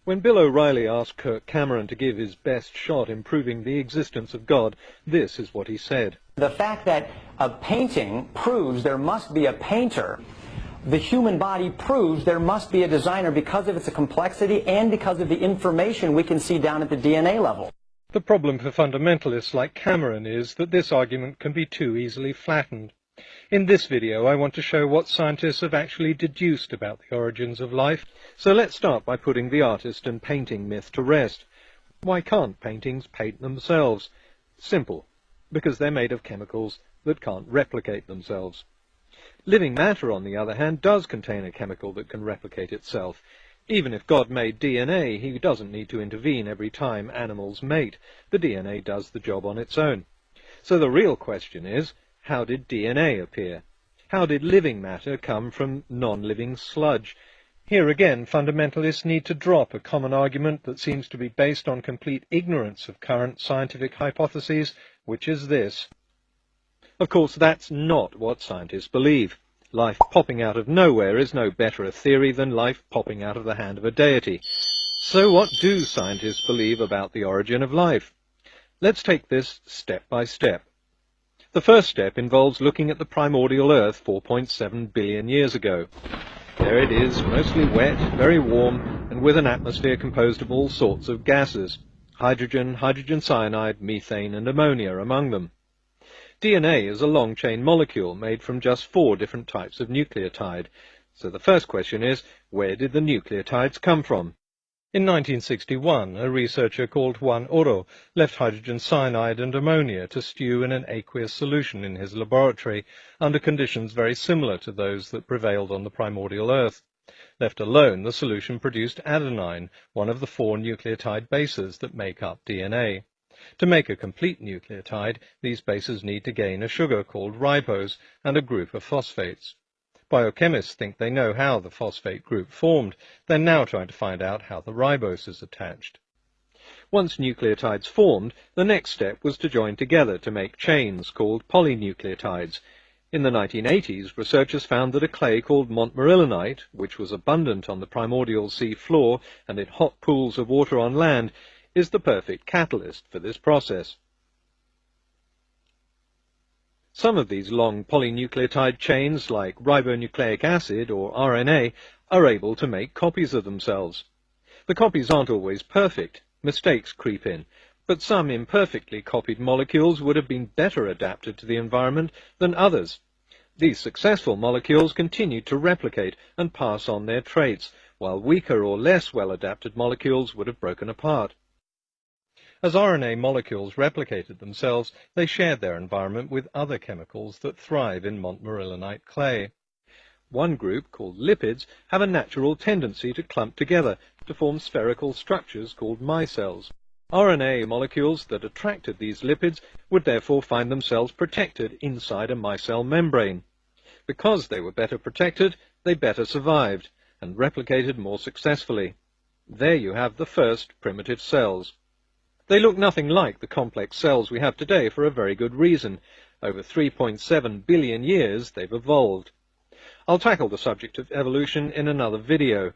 When Bill O'Reilly asked Kirk Cameron to give his best shot in proving the existence of God, this is what he said. The fact that a painting proves there must be a painter, the human body proves there must be a designer because of its complexity and because of the information we can see down at the DNA level. The problem for fundamentalists like Cameron is that this argument can be too easily flattened. In this video, I want to show what scientists have actually deduced about the origins of life. So let's start by putting the artist and painting myth to rest. Why can't paintings paint themselves? Simple. Because they're made of chemicals that can't replicate themselves. Living matter, on the other hand, does contain a chemical that can replicate itself. Even if God made DNA, he doesn't need to intervene every time animals mate. The DNA does the job on its own. So the real question is, how did DNA appear? How did living matter come from non-living sludge? Here again, fundamentalists need to drop a common argument that seems to be based on complete ignorance of current scientific hypotheses, which is this. Of course, that's not what scientists believe. Life popping out of nowhere is no better a theory than life popping out of the hand of a deity. So what do scientists believe about the origin of life? Let's take this step by step. The first step involves looking at the primordial Earth 4.7 billion years ago. There it is, mostly wet, very warm, and with an atmosphere composed of all sorts of gases. Hydrogen, hydrogen cyanide, methane, and ammonia among them. DNA is a long-chain molecule made from just 4 different types of nucleotide. So the first question is, where did the nucleotides come from? In 1961, a researcher called Juan Oro left hydrogen cyanide and ammonia to stew in an aqueous solution in his laboratory under conditions very similar to those that prevailed on the primordial Earth. Left alone, the solution produced adenine, one of the 4 nucleotide bases that make up DNA. To make a complete nucleotide, these bases need to gain a sugar called ribose and a group of phosphates. Biochemists think they know how the phosphate group formed. They're now trying to find out how the ribose is attached. Once nucleotides formed, the next step was to join together to make chains called polynucleotides. In the 1980s, researchers found that a clay called montmorillonite, which was abundant on the primordial sea floor and in hot pools of water on land, is the perfect catalyst for this process. Some of these long polynucleotide chains, like ribonucleic acid or RNA, are able to make copies of themselves. The copies aren't always perfect. Mistakes creep in, but some imperfectly copied molecules would have been better adapted to the environment than others. These successful molecules continue to replicate and pass on their traits, while weaker or less well-adapted molecules would have broken apart. As RNA molecules replicated themselves, they shared their environment with other chemicals that thrive in montmorillonite clay. One group, called lipids, have a natural tendency to clump together to form spherical structures called micelles. RNA molecules that attracted these lipids would therefore find themselves protected inside a micelle membrane. Because they were better protected, they better survived and replicated more successfully. There you have the first primitive cells. They look nothing like the complex cells we have today for a very good reason. Over 3.7 billion years they've evolved. I'll tackle the subject of evolution in another video.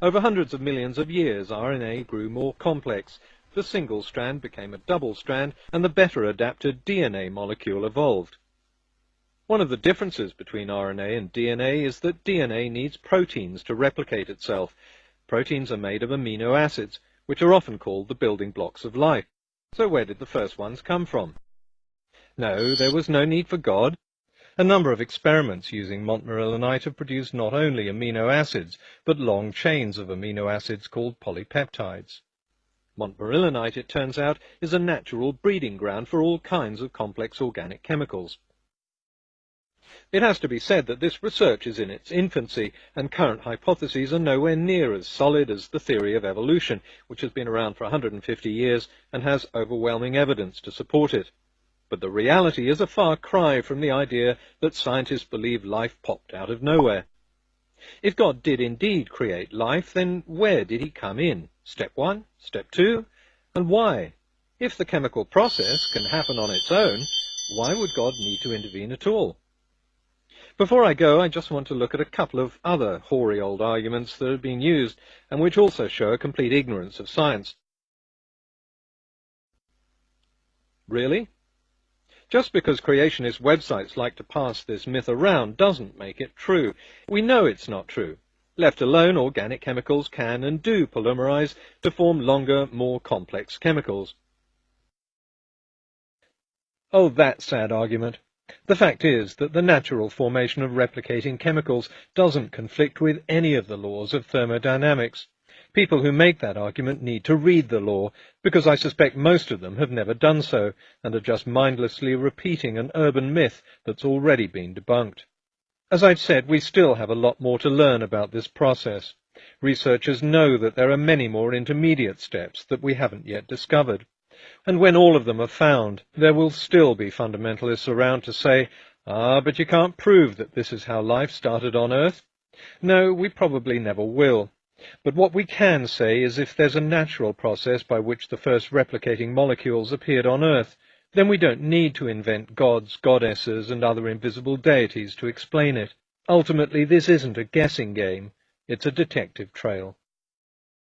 Over hundreds of millions of years, RNA grew more complex. The single strand became a double strand, and the better adapted DNA molecule evolved. One of the differences between RNA and DNA is that DNA needs proteins to replicate itself. Proteins are made of amino acids, which are often called the building blocks of life. So where did the first ones come from? No, there was no need for God. A number of experiments using montmorillonite have produced not only amino acids, but long chains of amino acids called polypeptides. Montmorillonite, it turns out, is a natural breeding ground for all kinds of complex organic chemicals. It has to be said that this research is in its infancy, and current hypotheses are nowhere near as solid as the theory of evolution, which has been around for 150 years and has overwhelming evidence to support it. But the reality is a far cry from the idea that scientists believe life popped out of nowhere. If God did indeed create life, then where did he come in? Step 1? Step 2? And why? If the chemical process can happen on its own, why would God need to intervene at all? Before I go, I just want to look at a couple of other hoary old arguments that have been used and which also show a complete ignorance of science. Really? Just because creationist websites like to pass this myth around doesn't make it true. We know it's not true. Left alone, organic chemicals can and do polymerize to form longer, more complex chemicals. Oh, that sad argument. The fact is that the natural formation of replicating chemicals doesn't conflict with any of the laws of thermodynamics. People who make that argument need to read the law, because I suspect most of them have never done so, and are just mindlessly repeating an urban myth that's already been debunked. As I've said, we still have a lot more to learn about this process. Researchers know that there are many more intermediate steps that we haven't yet discovered. And when all of them are found, there will still be fundamentalists around to say, but you can't prove that this is how life started on Earth. No, we probably never will. But what we can say is if there's a natural process by which the first replicating molecules appeared on Earth, then we don't need to invent gods, goddesses, and other invisible deities to explain it. Ultimately, this isn't a guessing game. It's a detective trail.